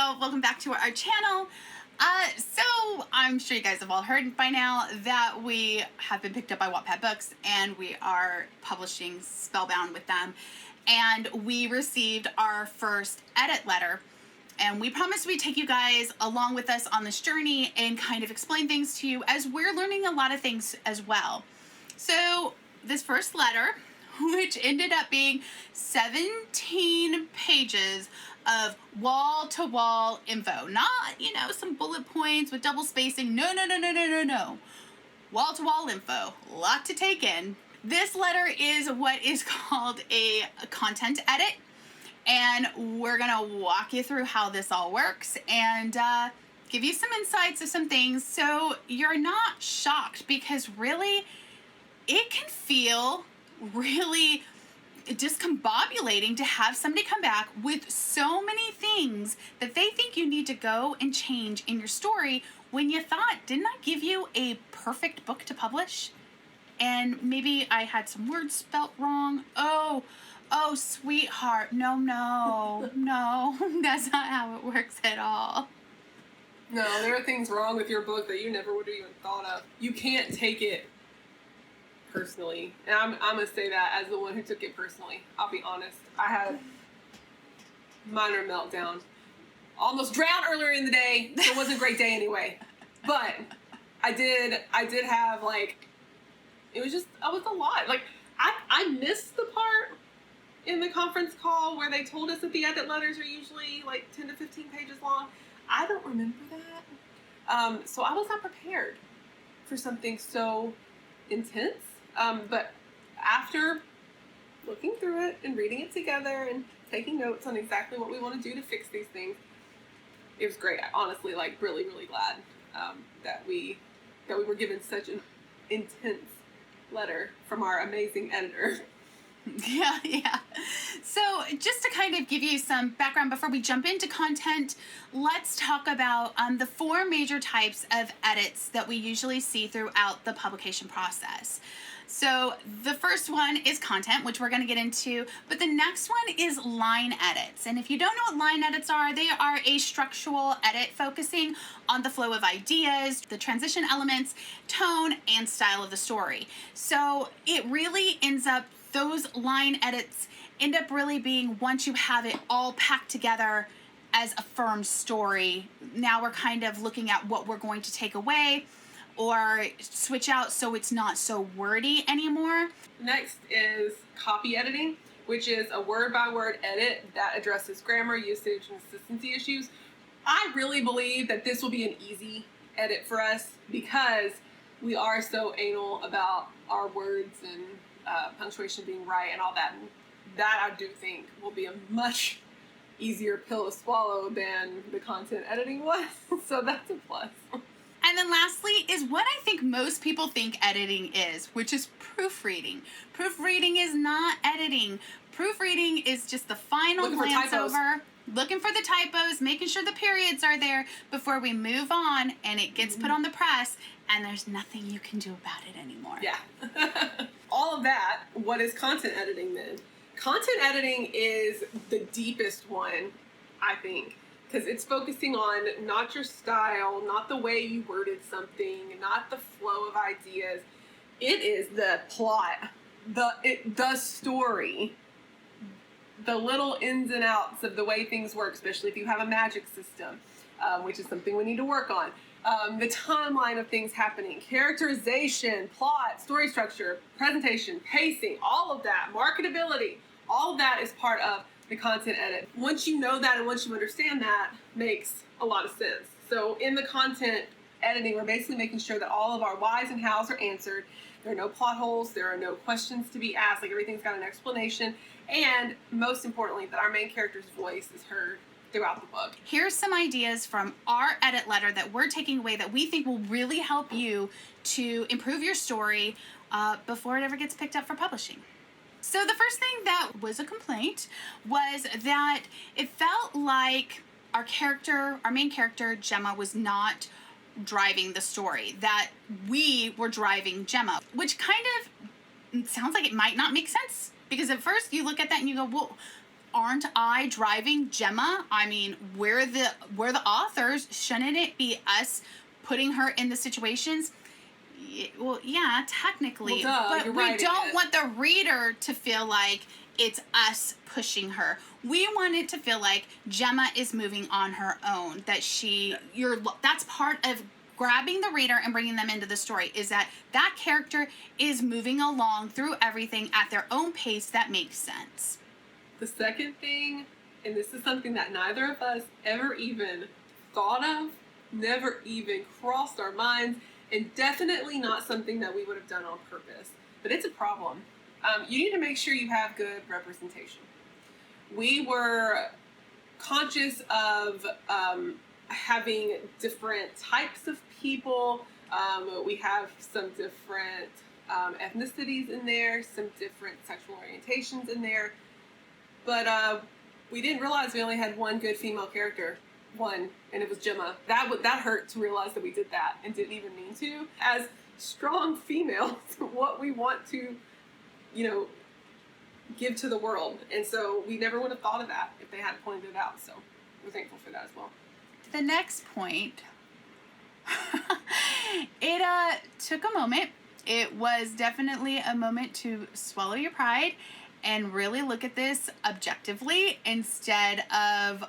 y'all, welcome back to our channel. So I'm sure you guys have all heard by now that we have been picked up by Wattpad Books and we are publishing Spellbound with them. And we received our first edit letter. And we promised we'd take you guys along with us on this journey and kind of explain things to you as we're learning a lot of things as well. So this first letter, which ended up being 17 pages of wall-to-wall info. Not, some bullet points with double spacing. No. Wall-to-wall info. A lot to take in. This letter is what is called a content edit. And we're going to walk you through how this all works and give you some insights of some things so you're not shocked, because really, it can feel really discombobulating to have somebody come back with so many things that they think you need to go and change in your story when you thought, didn't I give you a perfect book to publish? And maybe I had some words spelt wrong. Oh, sweetheart, no, that's not how it works at all. No, there are things wrong with your book that you never would have even thought of. You can't take it personally. And I'm going to say that as the one who took it personally. I'll be honest. I had minor meltdown. Almost drowned earlier in the day, so it wasn't a great day anyway. But I did have, it was a lot. I missed the part in the conference call where they told us that the edit letters are usually 10 to 15 pages long. I don't remember that. So I was not prepared for something so intense. But after looking through it and reading it together and taking notes on exactly what we want to do to fix these things, it was great. I honestly, really, really glad that we were given such an intense letter from our amazing editor. Yeah. So just to kind of give you some background before we jump into content, let's talk about the four major types of edits that we usually see throughout the publication process. So the first one is content, which we're going to get into, but the next one is line edits. And if you don't know what line edits are, they are a structural edit focusing on the flow of ideas, the transition elements, tone, and style of the story. So it really ends up, those line edits end up really being, once you have it all packed together as a firm story, now we're kind of looking at what we're going to take away or switch out so it's not so wordy anymore. Next is copy editing, which is a word-by-word edit that addresses grammar, usage, and consistency issues. I really believe that this will be an easy edit for us because we are so anal about our words and punctuation being right and all that. And that I do think will be a much easier pill to swallow than the content editing was. So that's a plus. And then lastly is what I think most people think editing is, which is proofreading. Proofreading is not editing. Proofreading is just the final glance over, looking for the typos, making sure the periods are there before we move on and it gets put on the press and there's nothing you can do about it anymore. Yeah. All of that, what is content editing then? Content editing is the deepest one, I think. Because it's focusing on not your style, not the way you worded something, not the flow of ideas. It is the plot, the story, the little ins and outs of the way things work, especially if you have a magic system, which is something we need to work on. The timeline of things happening, characterization, plot, story structure, presentation, pacing, all of that, marketability, all of that is part of the content edit. Once you know that and once you understand that, makes a lot of sense. So in the content editing, we're basically making sure that all of our whys and hows are answered. There are no plot holes. There are no questions to be asked. Everything's got an explanation. And most importantly, that our main character's voice is heard throughout the book. Here's some ideas from our edit letter that we're taking away that we think will really help you to improve your story before it ever gets picked up for publishing. So the first thing that was a complaint was that it felt like our main character, Gemma, was not driving the story, that we were driving Gemma, which kind of sounds like it might not make sense. Because at first you look at that and you go, well, aren't I driving Gemma? I mean, we're the authors. Shouldn't it be us putting her in the situations? Well, yeah, technically, but we don't want the reader to feel like it's us pushing her. We want it to feel like Gemma is moving on her own. That that's part of grabbing the reader and bringing them into the story, is that character is moving along through everything at their own pace that makes sense. The second thing, and this is something that neither of us ever even thought of, never even crossed our minds, and definitely not something that we would have done on purpose, but it's a problem. You need to make sure you have good representation. We were conscious of having different types of people. We have some different ethnicities in there, some different sexual orientations in there, but we didn't realize we only had one good female character. One, and it was Gemma. That hurt to realize that we did that and didn't even mean to. As strong females, what we want to, give to the world. And so we never would have thought of that if they had pointed it out. So we're thankful for that as well. The next point, it took a moment. It was definitely a moment to swallow your pride and really look at this objectively instead of,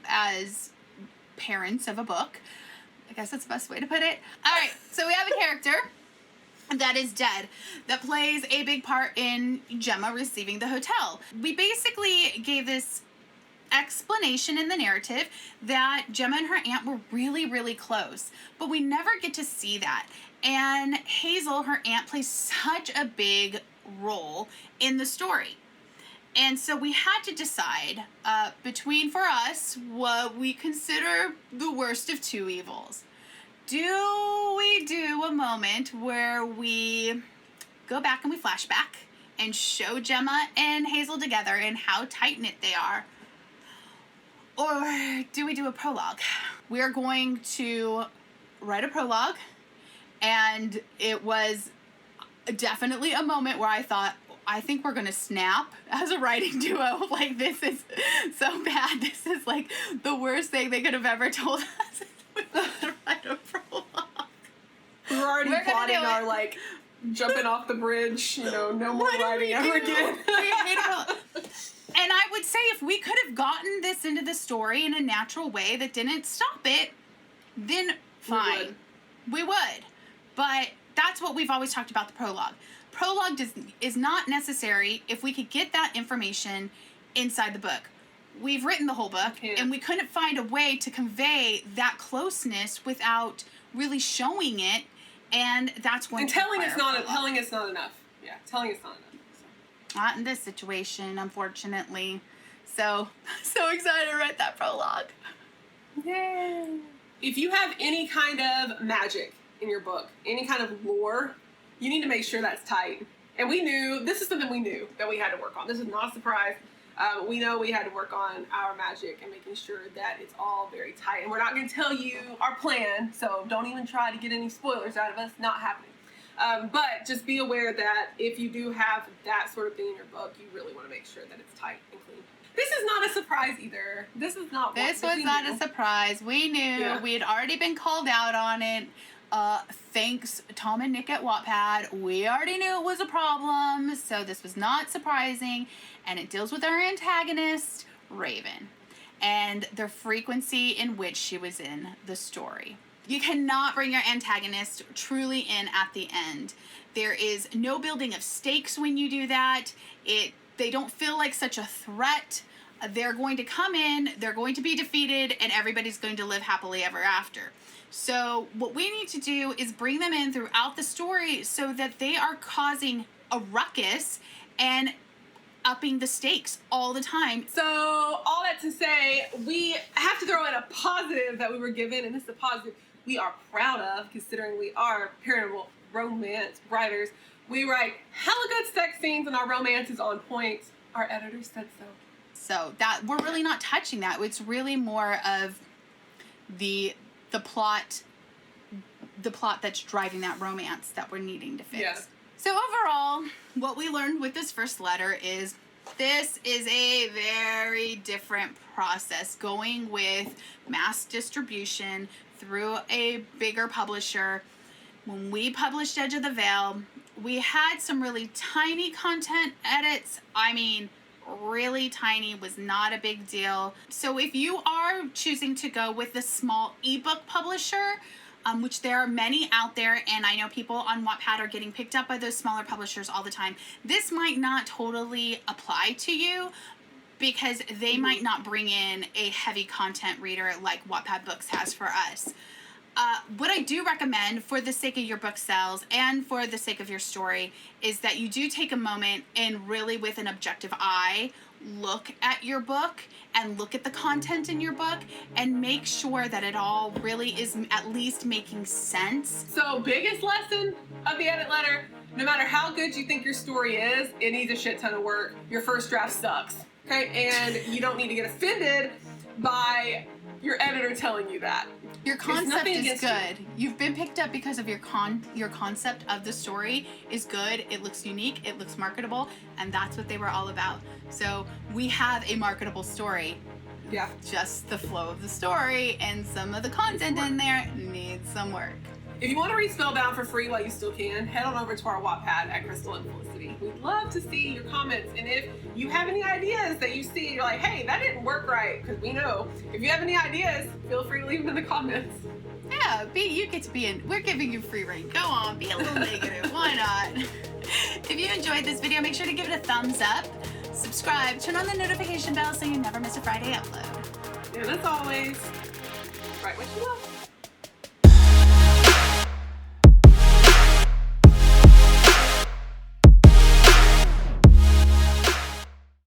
as parents of a book. I guess that's the best way to put it. All right, so we have a character that is dead, that plays a big part in Gemma receiving the hotel. We basically gave this explanation in the narrative that Gemma and her aunt were really, really close, but we never get to see that. And Hazel, her aunt, plays such a big role in the story. And so we had to decide between, for us, what we consider the worst of two evils. Do we do a moment where we go back and we flashback and show Gemma and Hazel together and how tight-knit they are? Or do we do a prologue? We're going to write a prologue, and it was definitely a moment where I thought, I think we're going to snap as a writing duo. Like, this is so bad. This is like the worst thing they could have ever told us. We're going to write a prologue. We're already plotting our, jumping off the bridge, no more writing ever again. We hate prologue. And I would say if we could have gotten this into the story in a natural way that didn't stop it, then fine. We would. But that's what we've always talked about the prologue. Prologue is not necessary if we could get that information inside the book. We've written the whole book, and we couldn't find a way to convey that closeness without really showing it, and that's going to telling it's not enough. Yeah, telling it's not enough. So. Not in this situation, unfortunately. So excited to write that prologue. Yay! If you have any kind of magic in your book, any kind of lore, you need to make sure that's tight. And this is something we knew that we had to work on. This is not a surprise. We know we had to work on our magic and making sure that it's all very tight. And we're not going to tell you our plan, so don't even try to get any spoilers out of us. Not happening. But just be aware that if you do have that sort of thing in your book, you really want to make sure that it's tight and clean. This is not a surprise either. This was not a surprise. We knew. Yeah. We had already been called out on it. Thanks Tom and Nick at Wattpad. We already knew it was a problem, so this was not surprising. And it deals with our antagonist, Raven, and the frequency in which she was in the story. You cannot bring your antagonist truly in at the end. There is no building of stakes when you do that. They don't feel like such a threat. They're going to come in, they're going to be defeated, and everybody's going to live happily ever after. So what we need to do is bring them in throughout the story so that they are causing a ruckus and upping the stakes all the time. So all that to say, we have to throw in a positive that we were given, and this is a positive we are proud of, considering we are paranormal romance writers. We write hella good sex scenes, and our romance is on point. Our editor said so. So that we're really not touching that. It's really more of the plot that's driving that romance that we're needing to fix. Yeah. So overall, what we learned with this first letter is This is a very different process, going with mass distribution through a bigger publisher. When we published Edge of the Veil, we had some really tiny content edits. I mean, really tiny, was not a big deal. So if you are choosing to go with the small ebook publisher, which there are many out there, and I know people on Wattpad are getting picked up by those smaller publishers all the time, this might not totally apply to you because they might not bring in a heavy content reader like Wattpad Books has for us. What I do recommend for the sake of your book sales and for the sake of your story is that you do take a moment and really with an objective eye look at your book and look at the content in your book and make sure that it all really is at least making sense. So, biggest lesson of the edit letter, no matter how good you think your story is, it needs a shit ton of work. Your first draft sucks, okay? And you don't need to get offended by your editor telling you that. Your concept is good. You've been picked up because of your concept of the story is good. It looks unique, it looks marketable, and that's what they were all about. So we have a marketable story. Yeah. Just the flow of the story and some of the content in there needs some work. If you want to read Spellbound for free while you still can, head on over to our Wattpad at Crystal and Felicity. We'd love to see your comments. And if you have any ideas that you see, you're like, hey, that didn't work right, because we know. If you have any ideas, feel free to leave them in the comments. Yeah, you get to be in. We're giving you free reign. Go on, be a little negative. Why not? If you enjoyed this video, make sure to give it a thumbs up, subscribe, turn on the notification bell so you never miss a Friday upload. And as always, write what you love.